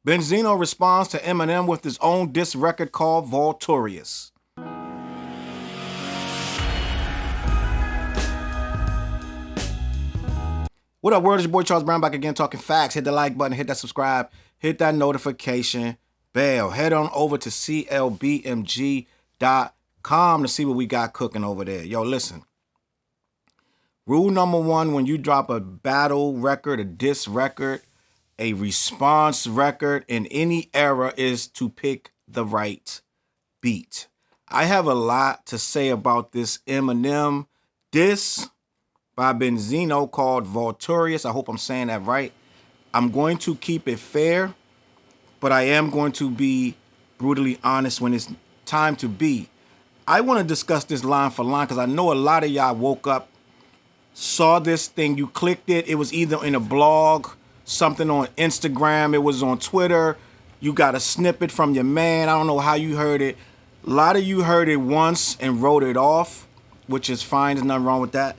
Benzino responds to Eminem with his own diss record called Vulturious. What up, world? It's your boy Charles Brown back again talking facts. Hit the like button, hit that subscribe, hit that notification bell. Head on over to CLBMG.com to see what we got cooking over there. Yo, listen. Rule number one, when you drop a battle record, a diss record, a response record in any era is to pick the right beat. I have a lot to say about this Eminem diss by Benzino called Vulturious. I hope I'm saying that right. I'm going to keep it fair, but I am going to be brutally honest when it's time to be. I want to discuss this line for line because I know a lot of y'all woke up, saw this thing, you clicked it. It was either in a blog, something on Instagram, it was on Twitter. You got a snippet from your man. I don't know how you heard it. A lot of you heard it once and wrote it off, which is fine. There's nothing wrong with that.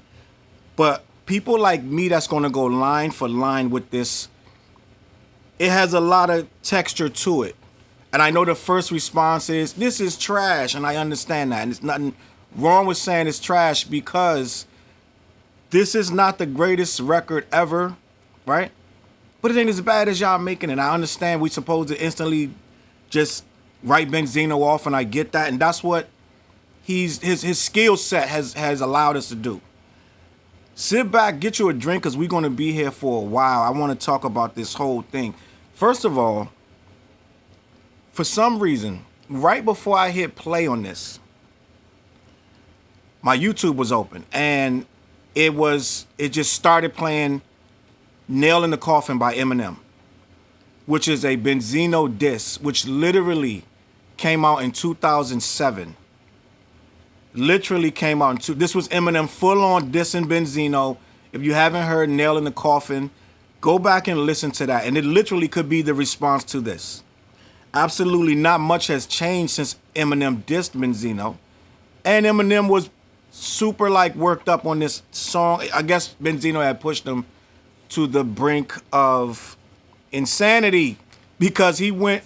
But people like me that's going to go line for line with this, it has a lot of texture to it. And I know the first response is, this is trash, and I understand that. And there's nothing wrong with saying it's trash because this is not the greatest record ever, right? But it ain't as bad as y'all making it. I understand we supposed to instantly just write Benzino off, and I get that. And that's what his skill set has allowed us to do. Sit back, get you a drink, because we're going to be here for a while. I want to talk about this whole thing. First of all, for some reason, right before I hit play on this, my YouTube was open, and it just started playing Nail in the Coffin by Eminem, which is a Benzino diss, which literally came out in 2007. Literally came out in this was Eminem full on dissing Benzino. If you haven't heard Nail in the Coffin, go back and listen to that. And it literally could be the response to this. Absolutely not much has changed since Eminem dissed Benzino. And Eminem was super worked up on this song. I guess Benzino had pushed him to the brink of insanity because he went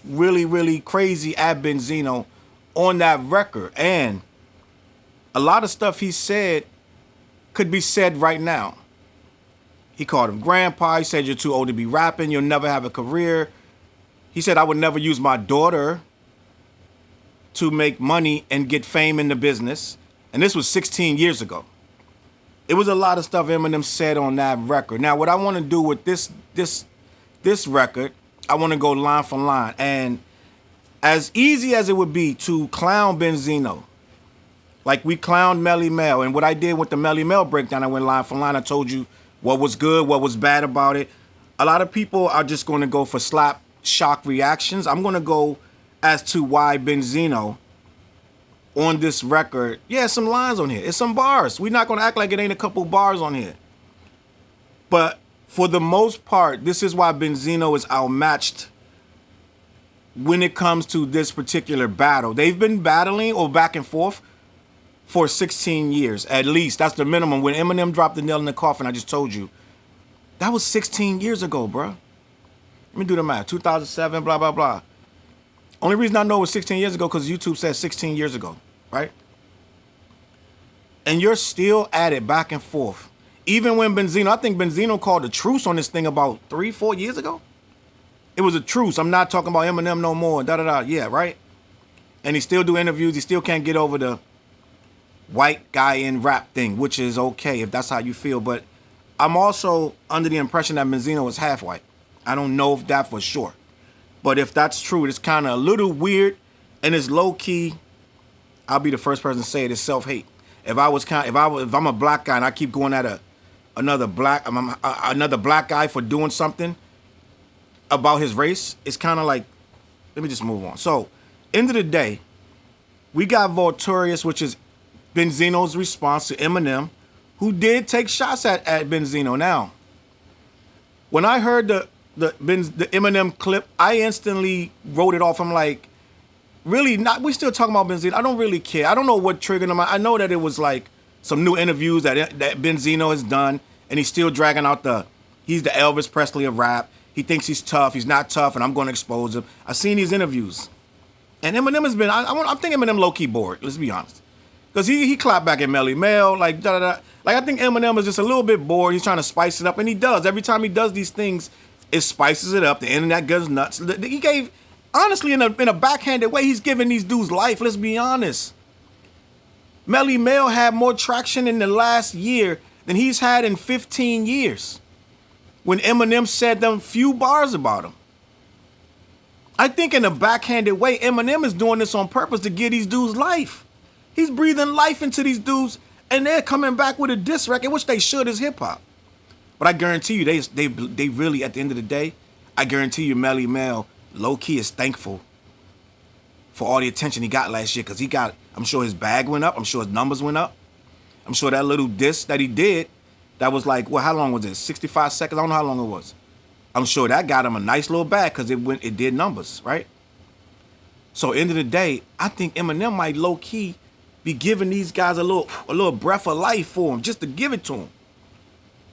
really, really crazy at Benzino on that record. And a lot of stuff he said could be said right now. He called him grandpa. He said, you're too old to be rapping. You'll never have a career. He said, I would never use my daughter to make money and get fame in the business. And this was 16 years ago. It was a lot of stuff Eminem said on that record. Now, what I want to do with this record, I want to go line for line. And as easy as it would be to clown Benzino, like we clowned Melly Mel, and what I did with the Melly Mel breakdown, I went line for line. I told you what was good, what was bad about it. A lot of people are just going to go for slap shock reactions. I'm going to go as to why Benzino on this record, yeah, some lines on here. It's some bars. We're not going to act like it ain't a couple bars on here. But for the most part, this is why Benzino is outmatched when it comes to this particular battle. They've been battling or back and forth for 16 years, at least. That's the minimum. When Eminem dropped the Nail in the Coffin, I just told you, that was 16 years ago, bro. Let me do the math. 2007, blah, blah, blah. Only reason I know it was 16 years ago because YouTube said 16 years ago, right? And you're still at it back and forth. Even when Benzino, I think Benzino called a truce on this thing about 3-4 years ago. It was a truce. I'm not talking about Eminem no more, da-da-da. Yeah, right? And he still do interviews. He still can't get over the white guy in rap thing, which is okay if that's how you feel. But I'm also under the impression that Benzino is half white. I don't know if that for sure. But if that's true, it's kind of a little weird and it's low key. I'll be the first person to say it. It's self-hate. If I'm a black guy and I keep going at another black guy for doing something about his race, it's kind of like, let me just move on. So, end of the day, we got Vulturious, which is Benzino's response to Eminem, who did take shots at Benzino. Now, when I heard the Eminem clip, I instantly wrote it off. I'm like, really not? We still talking about Benzino. I don't really care. I don't know what triggered him. I know that it was like some new interviews that Benzino has done, and he's still dragging out he's the Elvis Presley of rap. He thinks he's tough. He's not tough, and I'm going to expose him. I've seen these interviews. And Eminem has been, I'm thinking Eminem low-key bored, let's be honest. Because he clapped back at Melly Mel, like, da-da-da. Like, I think Eminem is just a little bit bored. He's trying to spice it up, and he does. Every time he does these things, it spices it up. The internet goes nuts. He gave, honestly, in a backhanded way, he's giving these dudes life, let's be honest. Melly Mel had more traction in the last year than he's had in 15 years. When Eminem said them few bars about him. I think in a backhanded way, Eminem is doing this on purpose to give these dudes life. He's breathing life into these dudes, and they're coming back with a diss record, which they should as hip-hop. But I guarantee you, they really, at the end of the day, I guarantee you Melly Mel, low-key, is thankful for all the attention he got last year, because he got, I'm sure his bag went up, I'm sure his numbers went up. I'm sure that little diss that he did, that was like, well, how long was it? 65 seconds? I don't know how long it was. I'm sure that got him a nice little bag because it did numbers, right? So end of the day, I think Eminem might low-key be giving these guys a little breath of life for him, just to give it to him.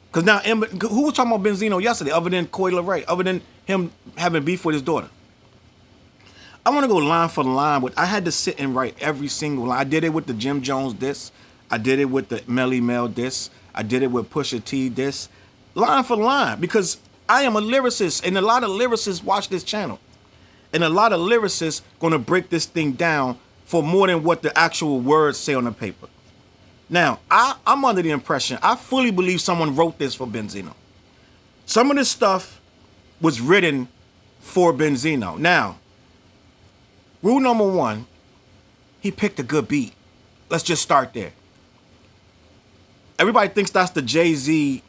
Because now, who was talking about Benzino yesterday, other than Coi Leray, other than him having beef with his daughter? I want to go line for line. I had to sit and write every single line. I did it with the Jim Jones diss. I did it with the Melly Mel diss. I did it with Pusha T diss. Line for line, because I am a lyricist, and a lot of lyricists watch this channel. And a lot of lyricists gonna break this thing down for more than what the actual words say on the paper. Now, I'm under the impression, I fully believe someone wrote this for Benzino. Some of this stuff was written for Benzino. Now, rule number one, he picked a good beat. Let's just start there. Everybody thinks that's the Jay-Z,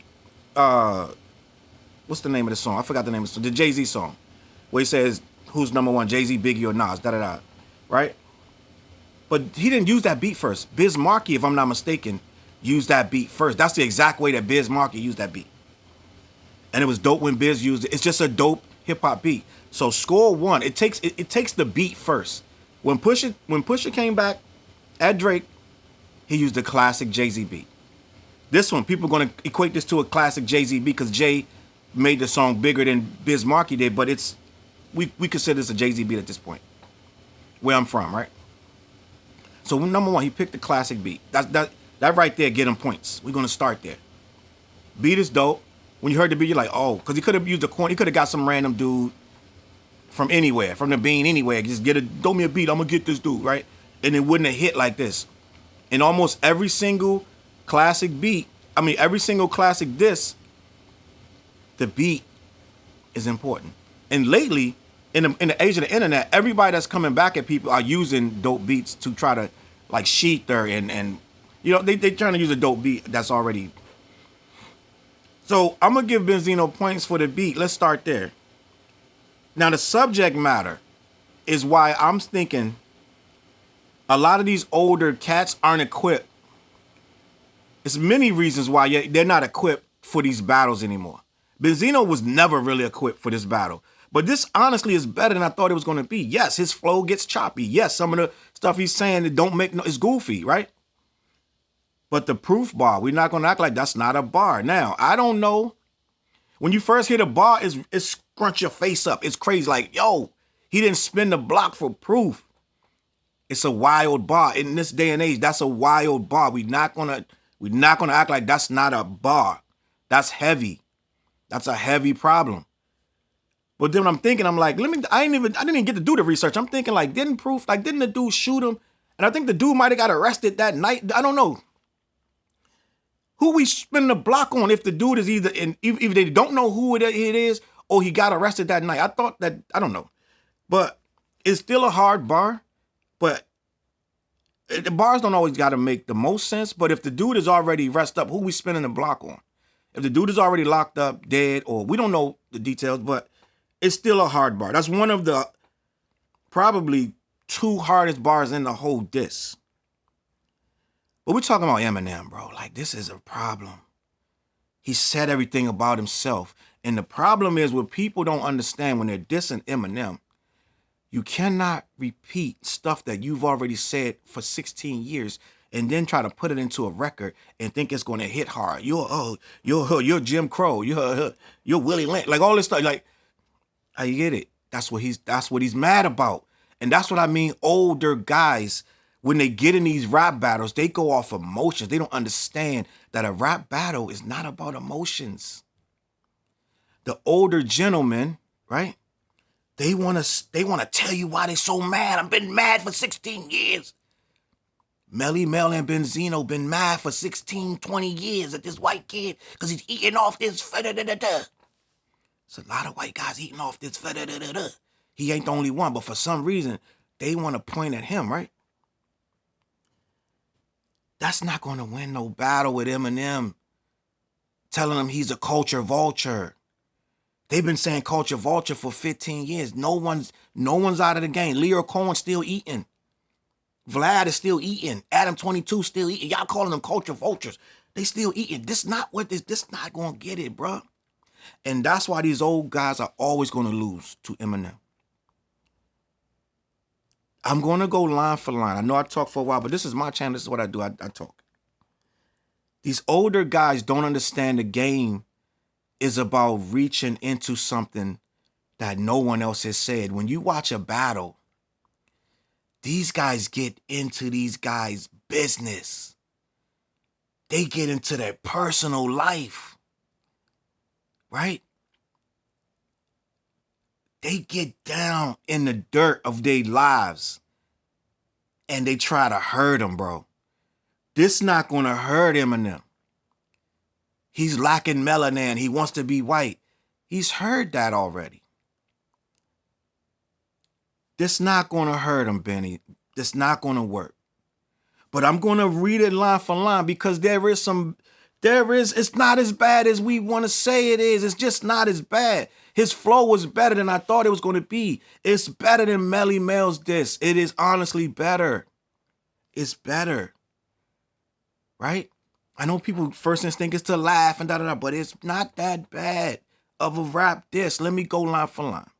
what's the name of the song? I forgot the name of the song. The Jay-Z song, where he says, who's number one, Jay-Z, Biggie, or Nas, da-da-da, right? But he didn't use that beat first. Biz Markie, if I'm not mistaken, used that beat first. That's the exact way that Biz Markie used that beat. And it was dope when Biz used it. It's just a dope hip-hop beat. So score one, it takes the beat first. When Pusha came back at Drake, he used the classic Jay-Z beat. This one, people are going to equate this to a classic Jay-Z beat because Jay made the song bigger than Biz Markie did, but we consider this a Jay-Z beat at this point, where I'm from, right? So number one, he picked the classic beat. That right there get him points. We're going to start there. Beat is dope. When you heard the beat, you're like, oh, because he could have used a corner. He could have got some random dude from anywhere, from the bean anywhere. Just throw me a beat, I'm going to get this dude, right? And it wouldn't have hit like this. In almost every single classic beat, every single classic diss, the beat is important. And lately, in the age of the internet, everybody that's coming back at people are using dope beats to try to like sheath her and you know, they trying to use a dope beat that's already. So I'm gonna give Benzino points for the beat. Let's start there. Now the subject matter is why I'm thinking a lot of these older cats aren't equipped. There's many reasons why they're not equipped for these battles anymore. Benzino was never really equipped for this battle. But this honestly is better than I thought it was going to be. Yes, his flow gets choppy. Yes, some of the stuff he's saying that don't make is goofy, right? But the proof bar, we're not going to act like that's not a bar. Now, I don't know. When you first hit a bar, it's scrunch your face up. It's crazy. Like, yo, he didn't spin the block for proof. It's a wild bar. In this day and age, that's a wild bar. We're not gonna act like that's not a bar. That's heavy. That's a heavy problem. But then I'm thinking, I'm like, I didn't even get to do the research. I'm thinking like, didn't the dude shoot him? And I think the dude might have got arrested that night. I don't know. Who we spinning the block on if the dude is either they don't know who it is or he got arrested that night. I thought that, I don't know. But it's still a hard bar. But the bars don't always got to make the most sense. But if the dude is already rest up, who we spinning the block on? If the dude is already locked up, dead, or we don't know the details, but it's still a hard bar. That's one of the probably two hardest bars in the whole diss. But we're talking about Eminem, bro. Like, this is a problem. He said everything about himself. And the problem is what people don't understand when they're dissing Eminem, you cannot repeat stuff that you've already said for 16 years and then try to put it into a record and think it's going to hit hard. You're Jim Crow. You're Willie Lynch. Like all this stuff. Like, I get it. That's what he's mad about. And that's what I mean. Older guys, when they get in these rap battles, they go off emotions. They don't understand that a rap battle is not about emotions. The older gentlemen, right? They wanna tell you why they so mad. I've been mad for 16 years. Melly Mel and Benzino been mad for 16, 20 years at this white kid because he's eating off this da-da-da-da-da. It's a lot of white guys eating off this da-da-da-da-da. He ain't the only one, but for some reason, they want to point at him, right? That's not going to win no battle with Eminem telling him he's a culture vulture. They've been saying culture vulture for 15 years. No one's out of the game. LYRICAL still eating. Vlad is still eating. Adam 22 still eating. Y'all calling them culture vultures. They still eating. This not going to get it, bro. And that's why these old guys are always going to lose to Eminem. I'm going to go line for line. I know I talk for a while, but this is my channel. This is what I do. I talk. These older guys don't understand the game is about reaching into something that no one else has said. When you watch a battle, these guys get into these guys' business. They get into their personal life, right? They get down in the dirt of their lives and they try to hurt them, bro. This not going to hurt Eminem. He's lacking melanin. He wants to be white. He's heard that already. This not going to hurt him, Benny. This not going to work. But I'm going to read it line for line because it's not as bad as we want to say it is. It's just not as bad. His flow was better than I thought it was going to be. It's better than Melly Mel's diss. It is honestly better. It's better. Right? I know people first instinct is to laugh and da-da-da, but it's not that bad of a rap diss. Let me go line for line.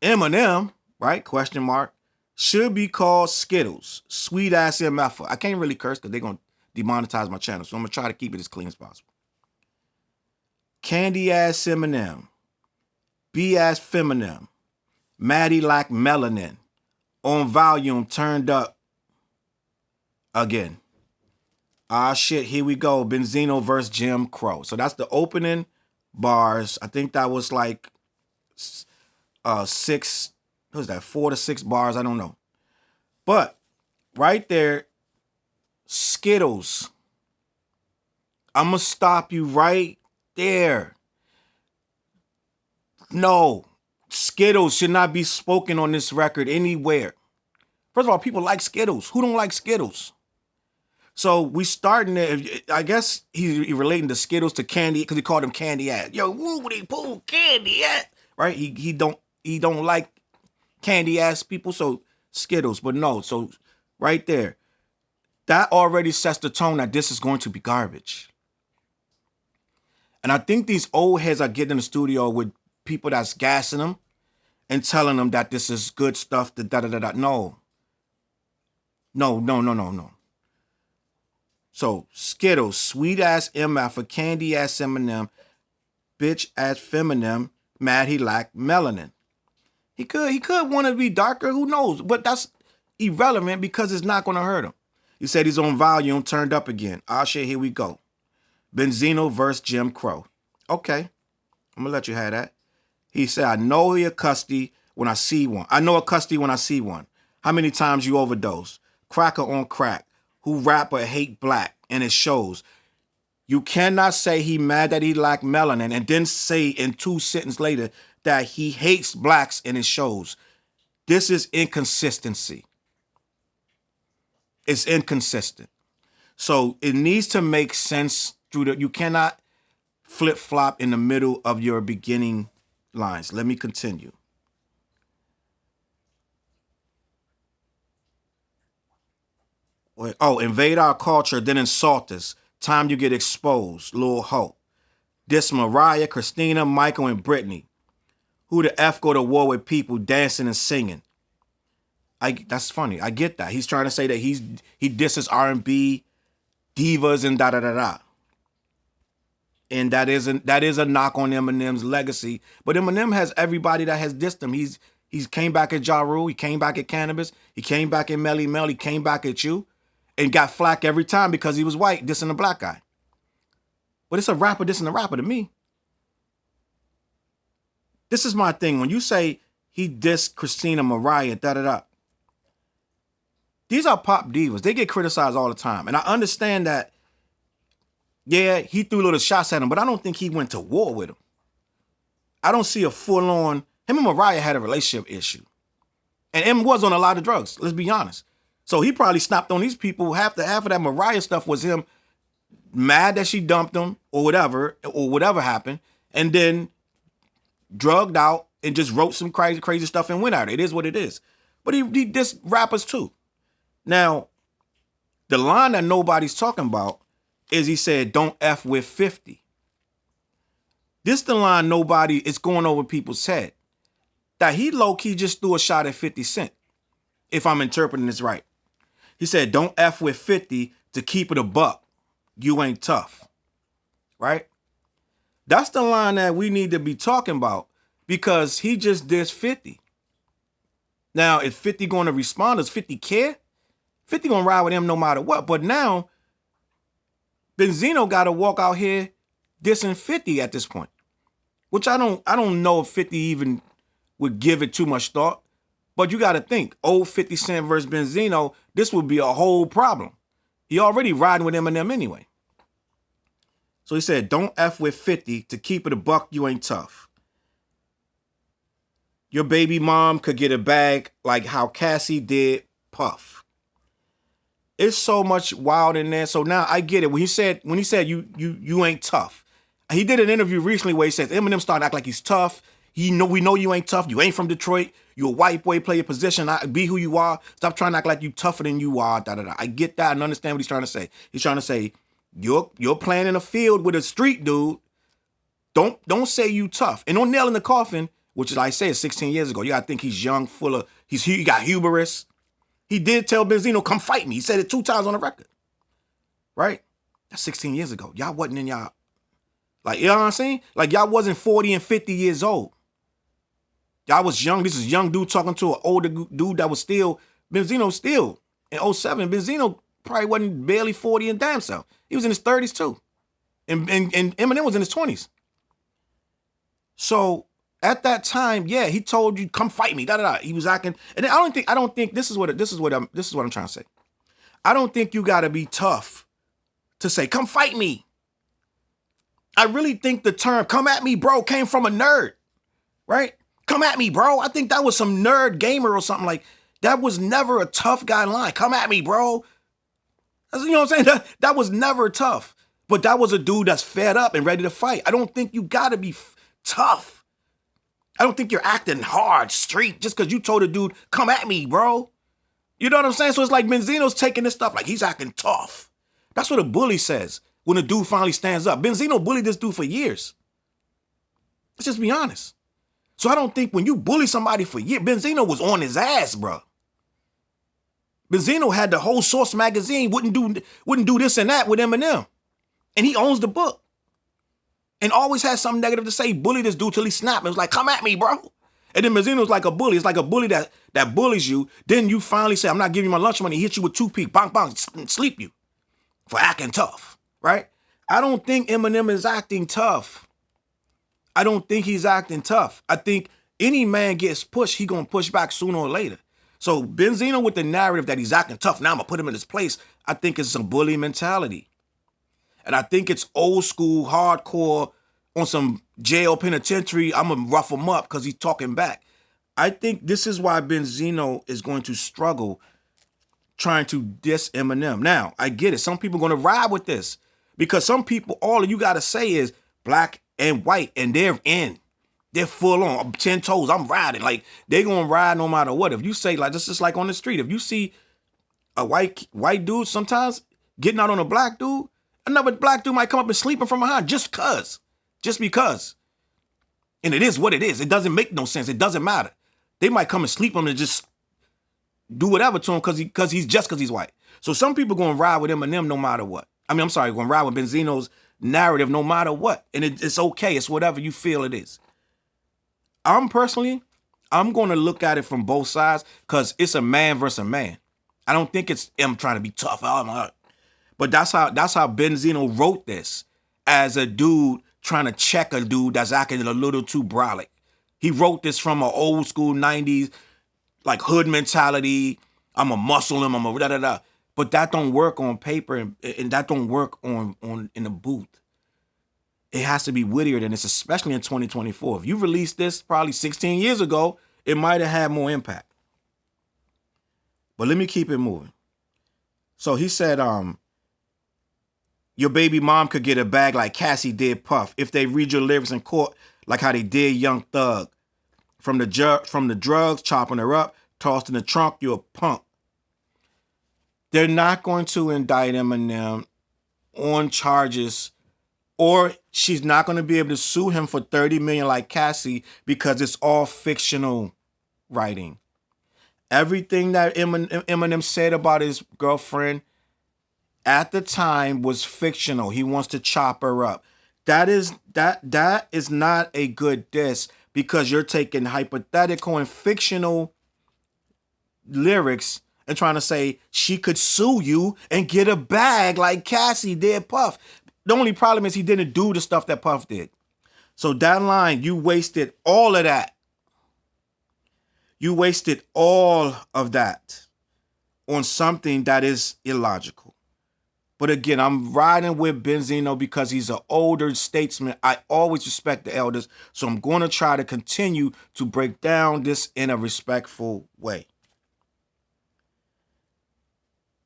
Eminem, right, question mark, should be called Skittles. Sweet ass MF. I can't really curse because they're going to demonetize my channel, so I'm going to try to keep it as clean as possible. Candy ass Eminem. B ass Feminem. Maddie like melanin. On volume turned up again. Ah, shit, here we go. Benzino versus Jim Crow. So that's the opening bars. I think that was like 6, what was that, 4 to 6 bars? I don't know. But right there, Skittles. I'm going to stop you right there. No, Skittles should not be spoken on this record anywhere. First of all, people like Skittles. Who don't like Skittles? So we starting it. I guess he relating the Skittles to candy because he called him candy ass. Yo, woobity poo candy ass. Right? He don't like candy ass people. So Skittles, but no. So right there, that already sets the tone that this is going to be garbage. And I think these old heads are getting in the studio with people that's gassing them and telling them that this is good stuff. Da-da-da-da. No. So, Skittles, sweet ass MF, a candy ass Eminem, bitch ass Feminem, mad he lacked melanin. He could want to be darker, who knows? But that's irrelevant because it's not going to hurt him. He said he's on volume, turned up again. Ah, shit, here we go. Benzino versus Jim Crow. Okay, I'm going to let you have that. He said, I know he a custy when I see one. I know a custy when I see one. How many times you overdose? Cracker on crack. Who rap or hate black, and it shows. You cannot say he mad that he lack melanin and then say in 2 sentences later that he hates blacks and it shows. This is inconsistency. It's inconsistent. So it needs to make sense through you cannot flip-flop in the middle of your beginning lines. Let me continue. Oh, invade our culture, then insult us. Time you get exposed, Lil Ho. This Mariah, Christina, Michael, and Brittany. Who the F go to war with people dancing and singing? That's funny. I get that. He's trying to say that he disses R&B, divas, and da-da-da-da. And that is a knock on Eminem's legacy. But Eminem has everybody that has dissed him. He's came back at Ja Rule. He came back at Cannabis. He came back at Melly Mel. He came back at you. And got flack every time because he was white, dissing a black guy. But it's a rapper dissing a rapper to me. This is my thing. When you say he dissed Christina, Mariah, da-da-da. These are pop divas. They get criticized all the time. And I understand that, yeah, he threw little shots at him, but I don't think he went to war with him. I don't see a full-on... Him and Mariah had a relationship issue. And M was on a lot of drugs, let's be honest. So he probably snapped on these people. Half of that Mariah stuff was him mad that she dumped him or whatever happened, and then drugged out and just wrote some crazy stuff and went out. It is what it is. But he dissed rappers too. Now, the line that nobody's talking about is he said, don't F with 50. This the line nobody is going over people's head. That he low-key just threw a shot at 50 Cent, if I'm interpreting this right. He said, don't F with 50 to keep it a buck. You ain't tough. Right? That's the line that we need to be talking about because he just dissed 50. Now, if 50 going to respond, does 50 care? 50 going to ride with him no matter what. But now, Benzino got to walk out here dissing 50 at this point. Which I don't know if 50 even would give it too much thought. But you got to think, old 50 Cent versus Benzino, this would be a whole problem. He already riding with Eminem anyway. So he said, don't F with 50 to keep it a buck, you ain't tough. Your baby mom could get a bag like how Cassie did Puff. It's so much wild in there. So now I get it. When he said you ain't tough. He did an interview recently where he says Eminem started to act like he's tough. We know you ain't tough. You ain't from Detroit. You a white boy, play your position. Be who you are. Stop trying to act like you tougher than you are. Da, da, da. I get that and understand what he's trying to say. He's trying to say, you're playing in a field with a street dude. Don't say you tough. And on Nail in the Coffin, which is, I say, is 16 years ago. You got to think he's young, he got hubris. He did tell Benzino, come fight me. He said it 2 times on the record. Right? That's 16 years ago. Y'all wasn't in y'all, like, you know what I'm saying? Like, y'all wasn't 40 and 50 years old. Y'all was young. This is a young dude talking to an older dude that was still, Benzino still, in 07. Benzino probably wasn't barely 40 and damn self. He was in his 30s too. And Eminem was in his 20s. So at that time, yeah, he told you, come fight me, da da da. He was acting, and I don't think this is what I'm trying to say. I don't think you gotta be tough to say, come fight me. I really think the term come at me, bro, came from a nerd, right? Come at me, bro. I think that was some nerd gamer or something like that. Was never a tough guy line. Come at me, bro. You know what I'm saying? That was never tough. But that was a dude that's fed up and ready to fight. I don't think you got to be tough. I don't think you're acting hard, street, just because you told a dude, come at me, bro. You know what I'm saying? So it's like Benzino's taking this stuff like he's acting tough. That's what a bully says when a dude finally stands up. Benzino bullied this dude for years. Let's just be honest. So I don't think when you bully somebody for years, Benzino was on his ass, bro. Benzino had the whole Source magazine, wouldn't do this and that with Eminem. And he owns the book. And always has something negative to say, bully this dude till he snapped. It was like, come at me, bro. And then Benzino's like a bully. It's like a bully that bullies you. Then you finally say, I'm not giving you my lunch money. He hits you with 2 peak, bang, bang, sleep you for acting tough, right? I don't think Eminem is acting tough. I don't think he's acting tough. I think any man gets pushed, he gonna push back sooner or later. So Benzino with the narrative that he's acting tough, now I'm gonna put him in his place, I think it's some bully mentality. And I think it's old school, hardcore, on some jail penitentiary, I'm gonna rough him up because he's talking back. I think this is why Benzino is going to struggle trying to diss Eminem. Now, I get it. Some people are gonna ride with this because some people, all you gotta say is black and white, and they're in. They're full on, 10 toes, I'm riding. Like, they're going to ride no matter what. If you say, like, this is like on the street. If you see a white dude sometimes getting out on a black dude, another black dude might come up and sleep him from behind just because. And it is what it is. It doesn't make no sense. It doesn't matter. They might come and sleep him and just do whatever to him because he's white. So some people going to ride with Eminem no matter what. I mean, I'm sorry, going to ride with Benzino's narrative no matter what. And it's okay. It's whatever you feel it is. I'm going to look at it from both sides because it's a man versus a man. I don't think it's him trying to be tough. Oh my God. But that's how Benzino wrote this, as a dude trying to check a dude that's acting a little too brolic. He wrote this from an old school 90s, like hood mentality. I'm a muscle him, I'm a da-da-da. But that don't work on paper and that don't work on in the booth. It has to be wittier than this, especially in 2024. If you released this probably 16 years ago, it might have had more impact. But let me keep it moving. So he said, your baby mom could get a bag like Cassie did Puff if they read your lyrics in court like how they did Young Thug. From the drugs, chopping her up, tossed in the trunk, you a punk. They're not going to indict Eminem on charges, or she's not going to be able to sue him for $30 million like Cassie because it's all fictional writing. Everything that Eminem said about his girlfriend at the time was fictional. He wants to chop her up. That is not a good diss because you're taking hypothetical and fictional lyrics and trying to say she could sue you and get a bag like Cassie did Puff. The only problem is he didn't do the stuff that Puff did. So that line, you wasted all of that. You wasted all of that on something that is illogical. But again, I'm riding with Benzino because he's an older statesman. I always respect the elders, so I'm going to try to continue to break down this in a respectful way.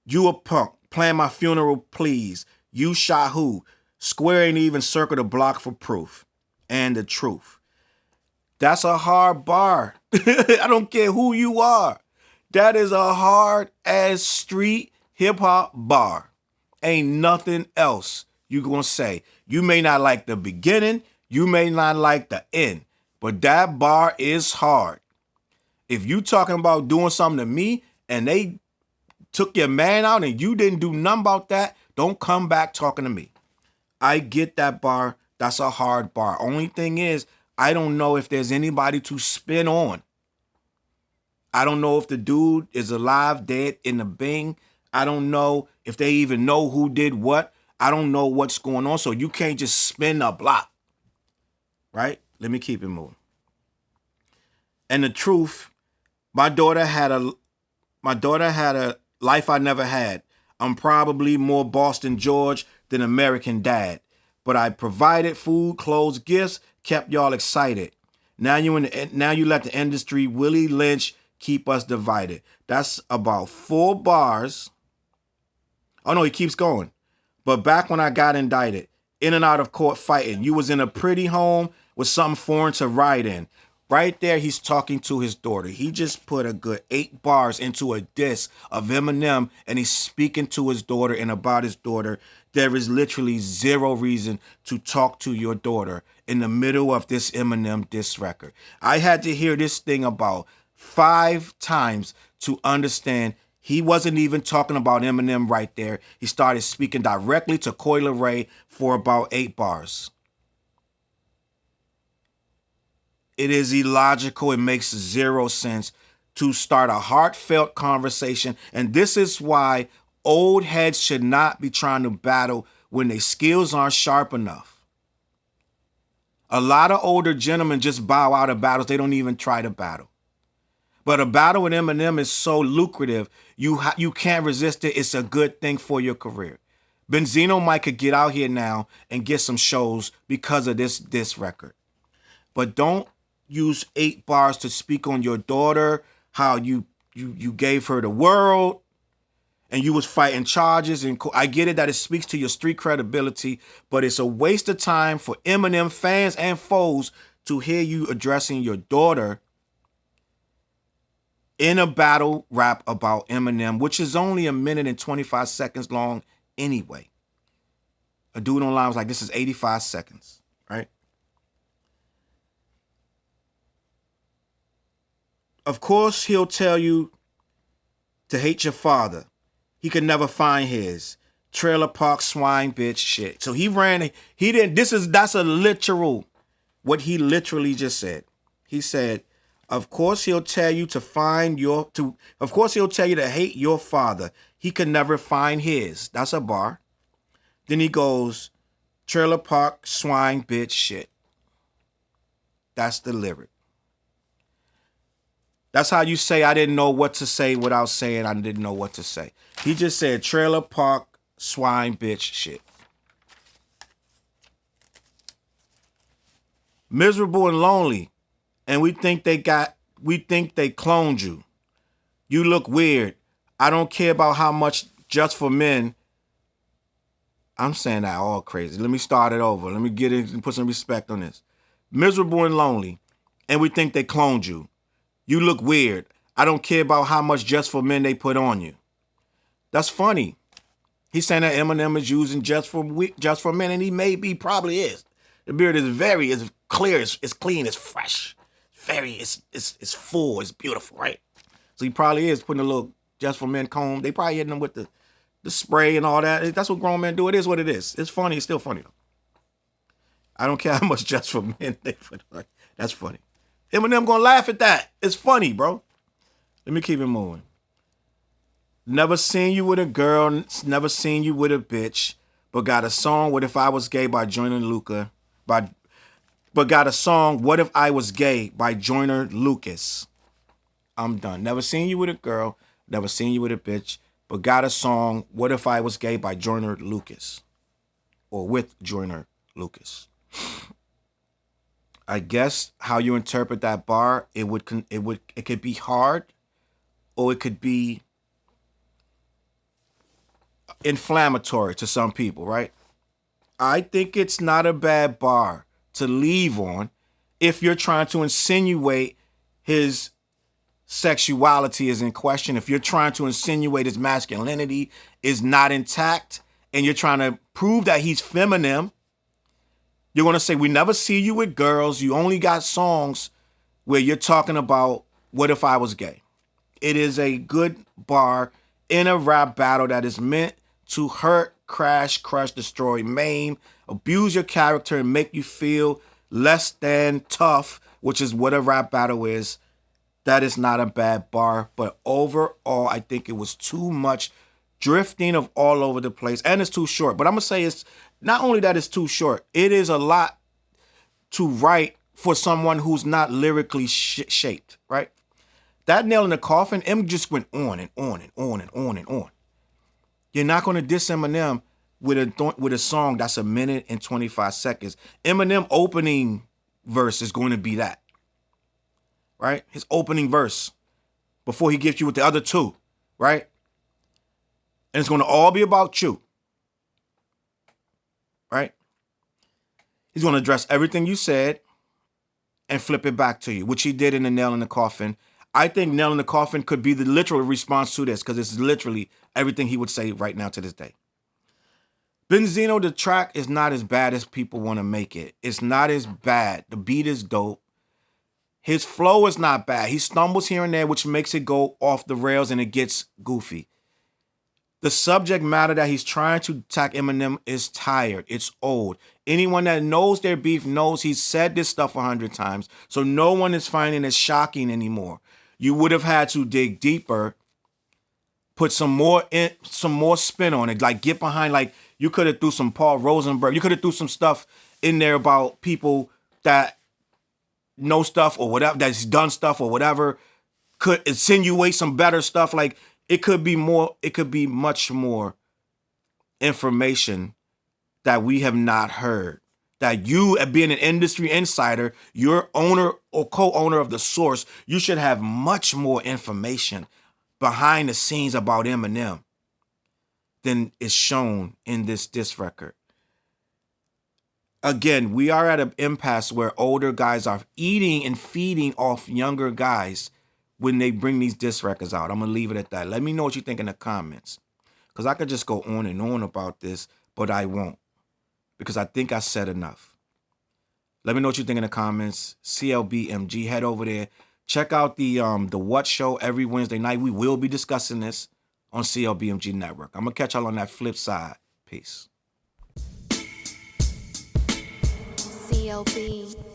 You a punk. Plan my funeral, please. You shot who? Square ain't even circle the block for proof. And the truth. That's a hard bar. I don't care who you are. That is a hard-ass street hip-hop bar. Ain't nothing else you gonna say. You may not like the beginning. You may not like the end. But that bar is hard. If you talking about doing something to me and they took your man out and you didn't do nothing about that, don't come back talking to me. I get that bar. That's a hard bar. Only thing is, I don't know if there's anybody to spin on. I don't know if the dude is alive, dead, in the Bing. I don't know if they even know who did what. I don't know what's going on. So you can't just spin a block. Right? Let me keep it moving. And the truth, my daughter had a life I never had. I'm probably more Boston George than American Dad. But I provided food, clothes, gifts, kept y'all excited. Now you let the industry Willie Lynch keep us divided. That's about 4 bars. Oh no, he keeps going. But back when I got indicted, in and out of court fighting, you was in a pretty home with something foreign to ride in. Right there, he's talking to his daughter. He just put a good 8 bars into a diss of Eminem, and he's speaking to his daughter and about his daughter. There is literally zero reason to talk to your daughter in the middle of this Eminem diss record. I had to hear this thing about 5 times to understand he wasn't even talking about Eminem right there. He started speaking directly to Coi Leray for about 8 bars. It is illogical. It makes zero sense to start a heartfelt conversation. And this is why old heads should not be trying to battle when their skills aren't sharp enough. A lot of older gentlemen just bow out of battles. They don't even try to battle. But a battle with Eminem is so lucrative, you can't resist it. It's a good thing for your career. Benzino might could get out here now and get some shows because of this record. But don't use 8 bars to speak on your daughter, how you gave her the world, and you was fighting charges. And I get it that it speaks to your street credibility, but it's a waste of time for Eminem fans and foes to hear you addressing your daughter in a battle rap about Eminem, which is only 1 minute and 25 seconds long anyway. A dude online was like, this is 85 seconds, right? Of course, he'll tell you to hate your father. He could never find his. trailer park swine bitch shit. So he didn't, that's a literal, what he literally just said. He said, of course he'll tell you to of course he'll tell you to hate your father. He could never find his. That's a bar. Then he goes, trailer park swine bitch shit. That's the lyric. That's how you say I didn't know what to say without saying I didn't know what to say. He just said trailer park swine bitch shit. Miserable and lonely. And we think they cloned you. You look weird. I don't care about how much just for men. I'm saying that all crazy. Let me start it over. Let me get it and put some respect on this. Miserable and lonely. And we think they cloned you. You look weird. I don't care about how much just for men they put on you. That's funny. He's saying that Eminem is using just for men, and he probably is. The beard is clear, it's clean, it's fresh. It's full, it's beautiful, right? So he probably is putting a little just for men comb. They probably hitting them with the spray and all that. That's what grown men do. It is what it is. It's funny. It's still funny though. I don't care how much just for men they put on. That's funny. Eminem gonna laugh at that. It's funny, bro. Let me keep it moving. Never seen you with a girl, never seen you with a bitch, but got a song, What If I Was Gay by Joyner Lucas. But got a song, What If I Was Gay by Joyner Lucas. I'm done. Never seen you with a girl, never seen you with a bitch, but got a song, What If I Was Gay by Joyner Lucas. Or with Joyner Lucas. I guess how you interpret that bar, it could be hard, or it could be inflammatory to some people, right? I think it's not a bad bar to leave on if you're trying to insinuate his sexuality is in question, if you're trying to insinuate his masculinity is not intact, and you're trying to prove that he's feminine. You're going to say, we never see you with girls. You only got songs where you're talking about what if I was gay. It is a good bar in a rap battle that is meant to hurt, crash, crush, destroy, maim, abuse your character, and make you feel less than tough, which is what a rap battle is. That is not a bad bar. But overall, I think it was too much drifting of all over the place. And it's too short. But I'm going to say it's not only that it's too short, it is a lot to write for someone who's not lyrically shaped, right? That nail in the coffin, M just went on and on and on and on and on. You're not going to diss Eminem with a song that's 1 minute and 25 seconds. Eminem opening verse is going to be that, right? His opening verse before he gives you with the other two, right? And it's going to all be about you, right? He's going to address everything you said and flip it back to you, which he did in the Nail in the Coffin. I think Nail in the Coffin could be the literal response to this, because it's literally everything he would say right now to this day. Benzino, the track is not as bad as people want to make it. It's not as bad. The beat is dope. His flow is not bad. He stumbles here and there, which makes it go off the rails and it gets goofy. The subject matter that he's trying to attack Eminem is tired. It's old. Anyone that knows their beef knows he's said this stuff 100 times. So no one is finding it shocking anymore. You would have had to dig deeper, put some more spin on it, like get behind, like you could have threw some Paul Rosenberg. You could have threw some stuff in there about people that know stuff or whatever, that's done stuff or whatever, could insinuate some better stuff. Like it could be much more information that we have not heard. That you, being an industry insider, you're owner or co-owner of the source, you should have much more information behind the scenes about Eminem than is shown in this diss record. Again, we are at an impasse where older guys are eating and feeding off younger guys when they bring these diss records out. I'm going to leave it at that. Let me know what you think in the comments, because I could just go on and on about this, but I won't, because I think I said enough. Let me know what you think in the comments. CLBMG, head over there. Check out the What Show every Wednesday night. We will be discussing this on CLBMG Network. I'm going to catch y'all on that flip side. Peace. CLB.